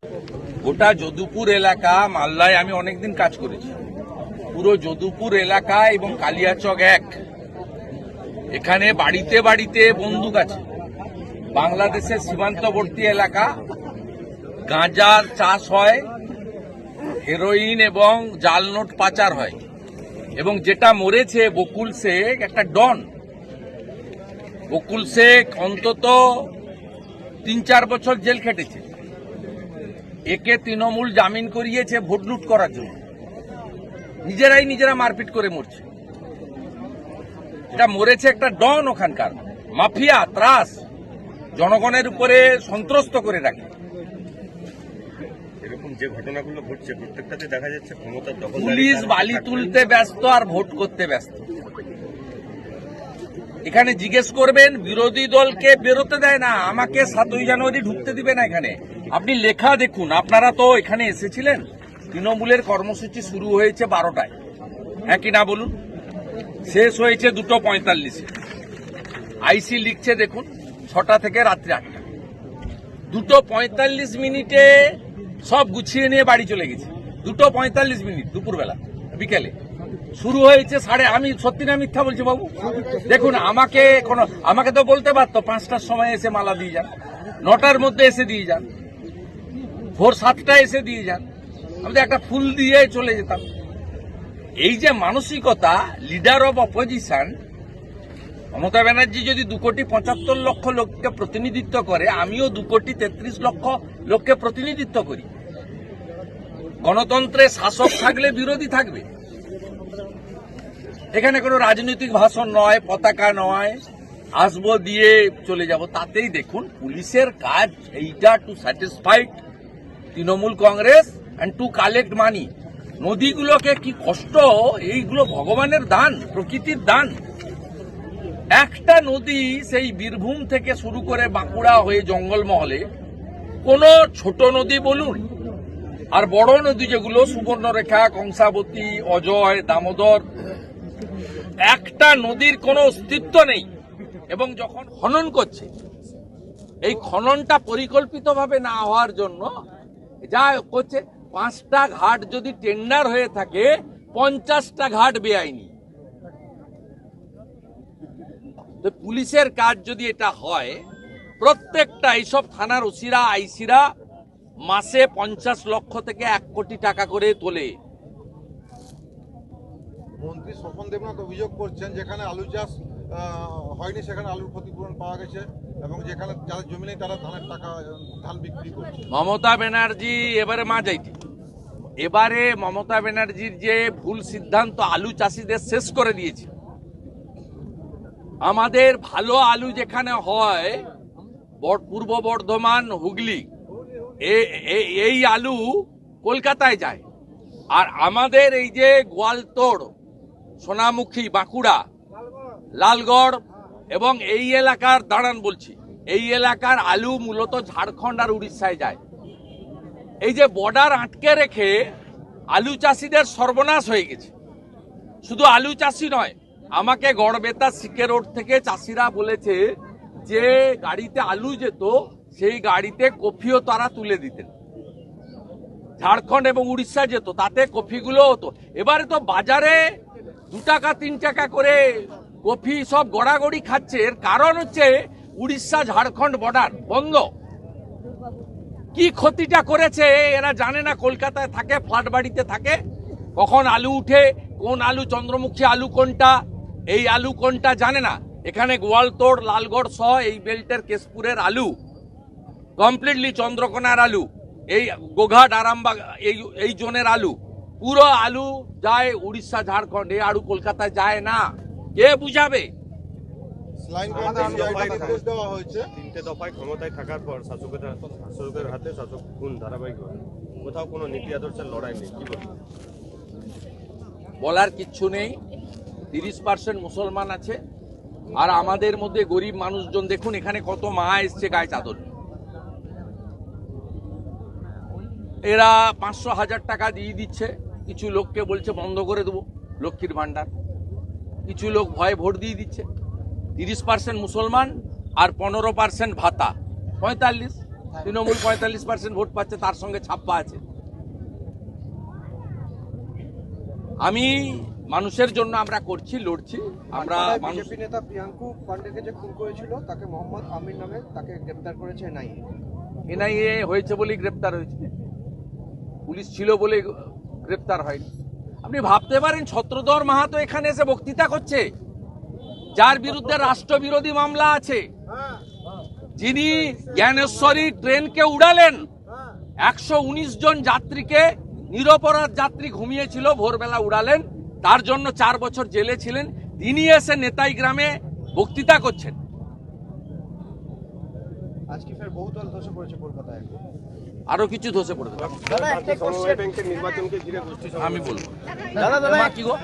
গোটা যদুপুর এলাকা মালদায় আমি অনেকদিন কাজ করেছি। পুরো যদুপুর এলাকা এবং কালিয়াচক এক, এখানে বাড়িতে বাড়িতে বন্দুক আছে। বাংলাদেশের সীমান্তবর্তী এলাকা, গাঁজার চাষ হয়, হেরোইন এবং জাল নোট পাচার হয়। এবং যেটা মরেছে বকুল শেখ, একটা ডন। বকুল শেখ অন্তত ৩-৪ বছর জেল খেটেছে। একে তৃণমূল জামিন করিয়েছে ভোট লুট করার জন্য। নিজেরা মারপিট করে মরছে। এটা মরেছে একটা ডন, ওখানকার মাফিয়া, ত্রাস, জনগণের উপরে সন্ত্রস্ত করে রাখে। এরকম যে ঘটনাগুলো ঘটছে প্রত্যেকটাতে দেখা যাচ্ছে ক্ষমতার দখল। পুলিশ বালি তুলতে ব্যস্ত আর ভোট করতে ব্যস্ত। এখানে জিজ্ঞেস করবেন, বিরোধী দলকে বেরোতে দেয় না, আমাকে 7ই জানুয়ারি ঢুকতে দিবে না এখানে। আপনি লেখা দেখুন, আপনারা তো এখানে এসেছিলেন। তৃণমূলের কর্মসূচি শুরু হয়েছে 12টায়, হ্যাঁ কি না বলুন? শেষ হয়েছে 2:45-এ। আইসি লিখছে দেখুন, 6টা থেকে রাত্রি 8টা। 2:45 সব গুছিয়ে নিয়ে বাড়ি চলে গেছে। 2:45 দুপুরবেলা, বিকেলে শুরু হয়েছে আমি সত্যি না মিথ্যা বলছি বাবু? দেখুন, আমাকে তো বলতে পারতো 5টার সময় এসে মালা দিয়ে যান, 9টার মধ্যে এসে দিয়ে যান, ভোর 7টায় এসে দিয়ে যান, আমি তো একটা ফুল দিয়ে চলে যেতাম। এই যে মানসিকতা, leader of opposition Mamata Banerjee যদি 2,75,00,000 লোককে প্রতিনিধিত্ব করে, আমিও 2,33,00,000 লোককে প্রতিনিধিত্ব করি। গণতন্ত্রে শাসক থাকলে বিরোধী থাকবে। এখানে কোনো রাজনৈতিক ভাষণ নয়, পতাকা নয়, আসবো দিয়ে চলে যাব। তাতেই দেখুন পুলিশের কাজ এইটা, to satisfied Trinamool Congress and to collect money. নদীগুলোকে কি কষ্ট, এইগুলো ভগবানের দান, প্রকৃতির দান। একটা নদী সেই বীরভূম থেকে শুরু করে বাঁকুড়া হয়ে জঙ্গলমহলে, কোন ছোট নদী বলুন আর বড় নদী যেগুলো সুবর্ণরেখা, কংসাবতী, অজয়, দামোদর, একটা নদীর কোনো অস্তিত্ব নেই। এবং যখন খনন করছে, এই খননটা পরিকল্পিতভাবে না হওয়ার জন্য যা করছে, 5টা ঘাট যদি টেন্ডার হয়ে থাকে, 50টা ঘাট বেআইনি। তো পুলিশের কাজ যদি এটা হয়, প্রত্যেকটা এইসব থানার ওসিরা, আইসিরা মাসে 50 লক্ষ থেকে 1 কোটি টাকা করে তোলে। মন্ত্রী স্বপন দেবনাথ অভিযোগ করছেন, যেখানে আলু চাষ হয়নি সেখানে আলুর ক্ষতিপূরণ পাওয়া গেছে, এবং যেখানে যাদের জমি নেই তারা ধান বিক্রি করছে। মমতা ব্যানার্জি এবারে মমতা ব্যানার্জির যে ভুল সিদ্ধান্ত, আলু চাষিদের শেষ করে দিয়েছে। আমাদের ভালো আলু যেখানে হয়, পূর্ব বর্ধমান, হুগলি, এই আলু কলকাতায় যায়। আর আমাদের এই যে গোয়ালতোড়, সোনামুখী, বাঁকুড়া, লালগড় এবং এই এলাকার, দাঁড়ান বলছি, এই এলাকার আলু মূলত ঝাড়খণ্ড আর উড়িষ্যায় যায়। এই যে বর্ডার আটকে রেখে আলু চাষিদের সর্বনাশ হয়ে গেছে। শুধু আলু চাষি নয়, আমাকে গড়বেতা সিকে রোড থেকে চাষিরা বলেছে যে গাড়িতে আলু যেত, সেই গাড়িতে কফিও তারা তুলে দিতেন। ঝাড়খণ্ড এবং উড়িষ্যা যেত, তাতে কফিগুলো হতো। এবারে তো বাজারে 2 টাকা 3 টাকা করে কফি সব গড়াগড়ি খাচ্ছে। এর কারণ হচ্ছে উড়িষ্যা ঝাড়খণ্ড বর্ডার বন্ধ। কি ক্ষতিটা করেছে এরা জানে না। কলকাতায় থাকে, ফ্ল্যাট বাড়িতে থাকে, কখন আলু উঠে, কোন আলু, চন্দ্রমুখী আলু কোনটা, এই আলু কোনটা জানে না। এখানে গোয়ালতোড়, লালগড় সহ এই বেল্টের কেশপুরের আলু কমপ্লিটলি চন্দ্রকোনার আলু, এই গোঘাট, আরামবাগ, এই জোনের আলু, পুরো আলু যায় উড়িষ্যা, ঝাড়খণ্ড। এই আলু কলকাতায় যায় না। কে বুঝাবে? 3টে দফায় ক্ষমতায় থাকার পর শাসকের হাতে শাসক খুন ধারাবাহিক, কোথাও কোনো নীতি আদর্শের লড়াই নেই, কি বলবেন? বলার কিচ্ছু নেই। 30% মুসলমান আছে, আর আমাদের মধ্যে গরিব মানুষজন দেখুন, এখানে কত মা এসছে গায়ে চাদর। এরা 500-1000 টাকা দিয়ে দিচ্ছে। কিছু লোককে বলছে বন্ধ করে দেবো লক্ষ্মীর ভান্ডার। কিছু লোক ভয়ে ভোট দিয়ে দিচ্ছে। 30% মুসলমান আর 15% ভাতা, 45। তৃণমূল 45% ভোট পাচ্ছে, তার সঙ্গে ছাপ্পা আছে। আমি মানুষের জন্য আমরা করছি, লড়ছি। আমরা মানুষ বিজেপি নেতা প্রিয়াঙ্কু পান্ডেকে যে খুন করেছিল তাকে মোহাম্মদ আমির নামে তাকে গ্রেপ্তার করেছে এনআইএ। এনআইএ হয়েছে বলেই গ্রেপ্তার হয়েছে, পুলিশ ছিল বলে গ্রেপ্তার হয়নি। আপনি ভাবতে পারেন ছত্রধর মাহাতো এখানে এসে বক্তৃতা করছে, যার বিরুদ্ধে রাষ্ট্রবিরোধী মামলা আছে, যিনি জ্ঞানেশ্বরী ট্রেনকে উড়ালেন, 119 জন যাত্রীকে, নিরপরাধ যাত্রী ঘুমিয়েছিল, ভোরবেলা উড়ালেন, তার জন্য 4 বছর জেলে ছিলেন, তিনি এসে নেতাই গ্রামে বক্তৃতা করছেন। আজকে ফের বহুতল ধসে পড়েছে কলকাতায়। আরো কিছু ধসে পড়ে দেবে। ভারতীয় সমবায় ব্যাংকের নির্বাচনকে ঘিরে গোষ্ঠী আমি বলবো দাদা কি গো